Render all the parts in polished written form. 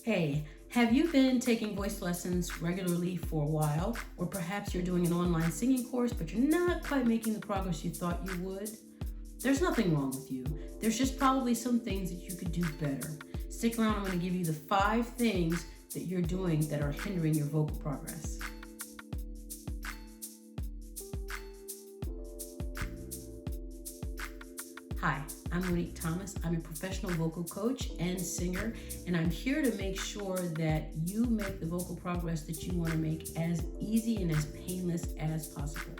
Hey, have you been taking voice lessons regularly for a while? Or perhaps you're doing an online singing course, but you're not quite making the progress you thought you would? There's nothing wrong with you. There's just probably some things that you could do better. Stick around, I'm going to give you the 5 things that you're doing that are hindering your vocal progress. Hi, I'm Monique Thomas. I'm a professional vocal coach and singer, and I'm here to make sure that you make the vocal progress that you want to make as easy and as painless as possible.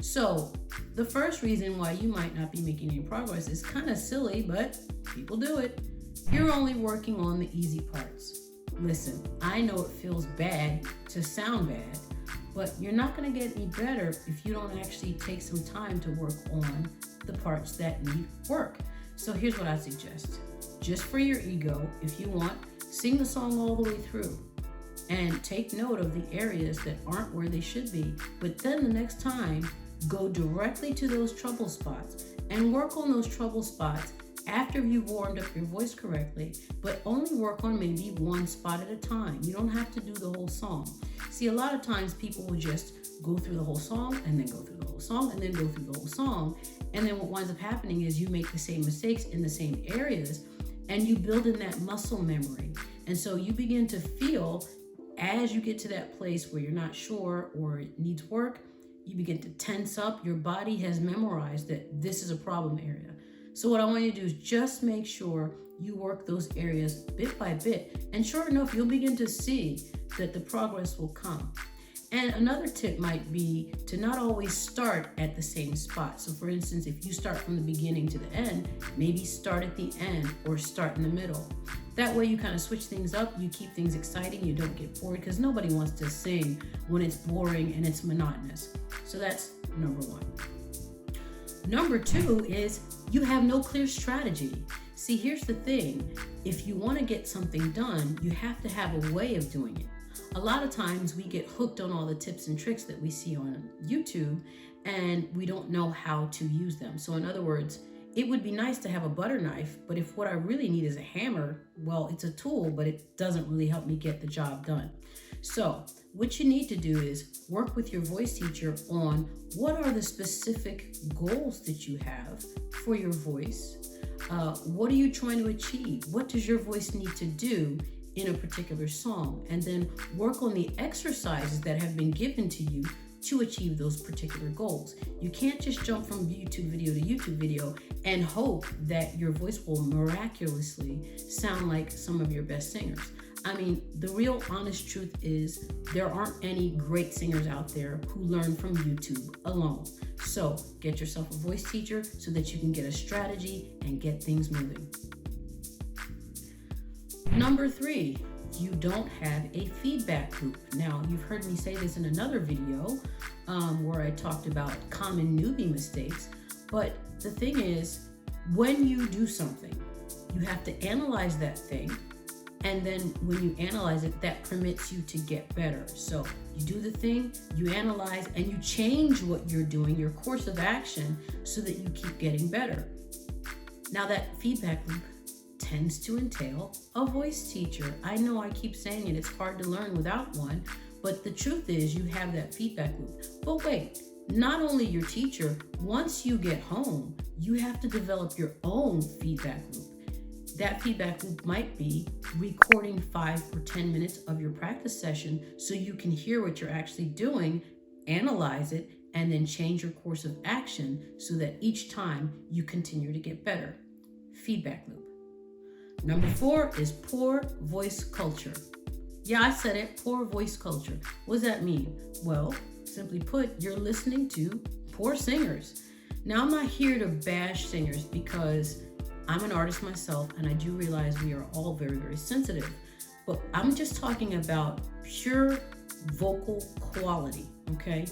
So, the first reason why you might not be making any progress is kind of silly, but people do it. You're only working on the easy parts. Listen, I know it feels bad to sound bad, but you're not going to get any better if you don't actually take some time to work on the parts that need work. So here's what I suggest. Just for your ego, if you want, sing the song all the way through and take note of the areas that aren't where they should be. But then the next time, go directly to those trouble spots and work on those trouble spots after you've warmed up your voice correctly, but only work on maybe one spot at a time. You don't have to do the whole song. See, a lot of times people will just go through the whole song and then go through the whole song and then go through the whole song. And then what winds up happening is you make the same mistakes in the same areas and you build in that muscle memory. And so you begin to feel, as you get to that place where you're not sure or it needs work, you begin to tense up. Your body has memorized that this is a problem area. So what I want you to do is just make sure you work those areas bit by bit. And sure enough, you'll begin to see that the progress will come. And another tip might be to not always start at the same spot. So for instance, if you start from the beginning to the end, maybe start at the end or start in the middle. That way you kind of switch things up, you keep things exciting, you don't get bored, because nobody wants to sing when it's boring and it's monotonous. So that's number 1. Number 2 is you have no clear strategy. See, here's the thing. If you want to get something done, you have to have a way of doing it. A lot of times we get hooked on all the tips and tricks that we see on YouTube and we don't know how to use them. So in other words, it would be nice to have a butter knife, but if what I really need is a hammer, well, it's a tool, but it doesn't really help me get the job done. So what you need to do is work with your voice teacher on what are the specific goals that you have for your voice. What are you trying to achieve? What does your voice need to do in a particular song? And then work on the exercises that have been given to you to achieve those particular goals. You can't just jump from YouTube video to YouTube video and hope that your voice will miraculously sound like some of your best singers. I mean, the real honest truth is there aren't any great singers out there who learn from YouTube alone. So get yourself a voice teacher so that you can get a strategy and get things moving. Number 3, you don't have a feedback loop. Now, you've heard me say this in another video where I talked about common newbie mistakes, but the thing is, when you do something, you have to analyze that thing, and then when you analyze it, that permits you to get better. So you do the thing, you analyze, and you change what you're doing, your course of action, so that you keep getting better. Now that feedback loop tends to entail a voice teacher. I know I keep saying it, it's hard to learn without one, but the truth is you have that feedback loop. But wait, not only your teacher, once you get home, you have to develop your own feedback loop. That feedback loop might be recording 5 or 10 minutes of your practice session so you can hear what you're actually doing, analyze it, and then change your course of action so that each time you continue to get better. Feedback loop. Number 4 is poor voice culture. Yeah, I said it, poor voice culture. What does that mean? Well, simply put, you're listening to poor singers. Now, I'm not here to bash singers because I'm an artist myself and I do realize we are all very, very sensitive. But I'm just talking about pure vocal quality, okay?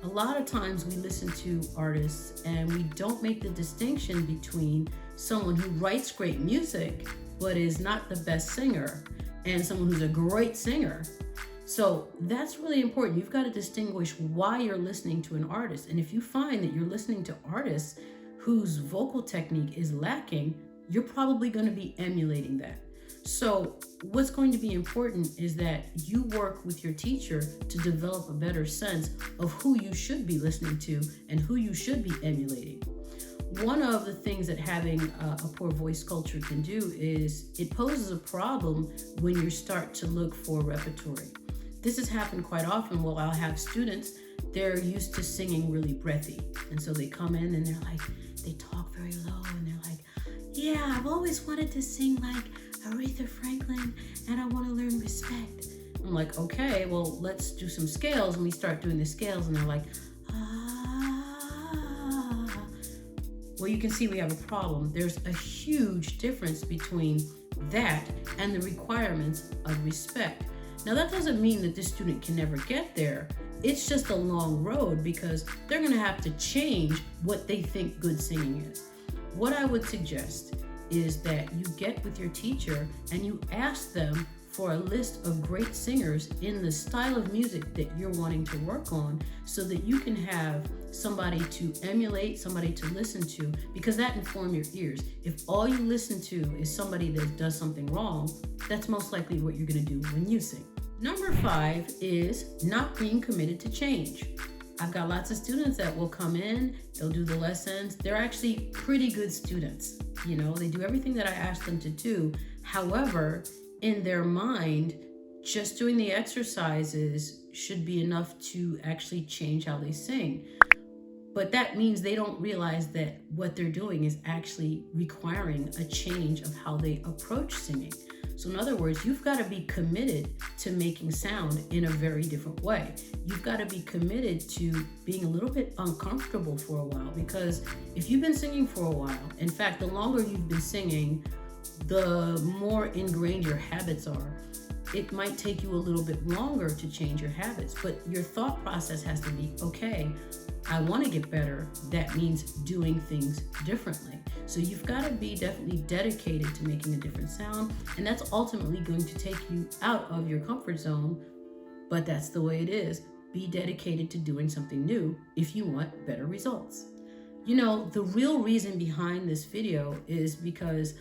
A lot of times we listen to artists and we don't make the distinction between someone who writes great music but is not the best singer and someone who's a great singer. So that's really important. You've got to distinguish why you're listening to an artist. And if you find that you're listening to artists whose vocal technique is lacking, you're probably going to be emulating that. So what's going to be important is that you work with your teacher to develop a better sense of who you should be listening to and who you should be emulating. One of the things that having a poor voice culture can do is it poses a problem when you start to look for repertory. This has happened quite often. Well, I'll have students, they're used to singing really breathy. And so they come in and they're like, they talk very low and they're like, yeah, I've always wanted to sing like Aretha Franklin and I want to learn respect. I'm like, okay, well, let's do some scales. And we start doing the scales and they're like, ah. Well, you can see we have a problem. There's a huge difference between that and the requirements of respect. Now, that doesn't mean that this student can never get there. It's just a long road because they're going to have to change what they think good singing is. What I would suggest is that you get with your teacher and you ask them for a list of great singers in the style of music that you're wanting to work on so that you can have somebody to emulate, somebody to listen to, because that informs your ears. If all you listen to is somebody that does something wrong, that's most likely what you're going to do when you sing. Number 5 is not being committed to change. I've got lots of students that will come in, they'll do the lessons. They're actually pretty good students. You know, they do everything that I ask them to do. However, in their mind, just doing the exercises should be enough to actually change how they sing. But that means they don't realize that what they're doing is actually requiring a change of how they approach singing. So in other words, you've got to be committed to making sound in a very different way. You've got to be committed to being a little bit uncomfortable for a while, because if you've been singing for a while, in fact, the longer you've been singing, the more ingrained your habits are. It might take you a little bit longer to change your habits, but your thought process has to be, okay, I want to get better. That means doing things differently. So you've got to be definitely dedicated to making a different sound, and that's ultimately going to take you out of your comfort zone, but that's the way it is. Be dedicated to doing something new if you want better results. You know, the real reason behind this video is because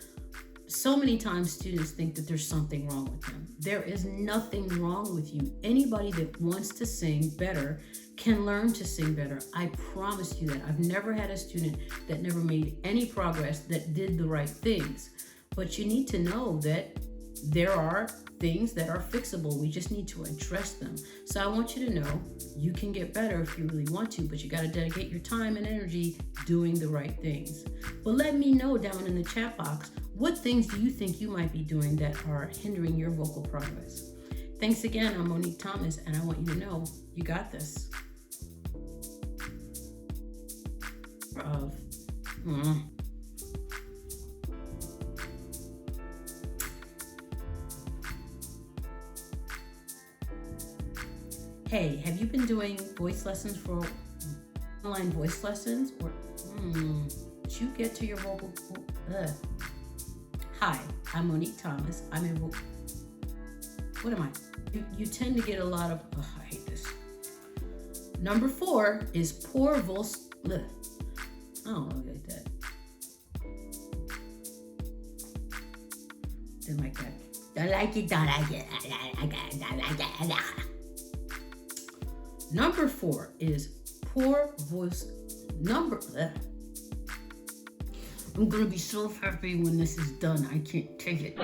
so many times students think that there's something wrong with them. There is nothing wrong with you. Anybody that wants to sing better can learn to sing better. I promise you that. I've never had a student that never made any progress that did the right things. But you need to know that there are things that are fixable. We just need to address them. So I want you to know you can get better if you really want to, but you got to dedicate your time and energy doing the right things. But let me know down in the chat box, what things do you think you might be doing that are hindering your vocal progress? Thanks again. I'm Monique Thomas, and I want you to know you got this. Hey, have you been doing voice lessons for online voice lessons? Or did you get to your vocal? Hi, I'm Monique Thomas. I'm a vocal. What am I? You tend to get a lot of. I hate this. Number 4 is poor voice. I don't know like that. Didn't like that. Don't like it. Don't like it. Don't like it. Number 4 is poor voice. I'm gonna be so happy when this is done. I can't take it.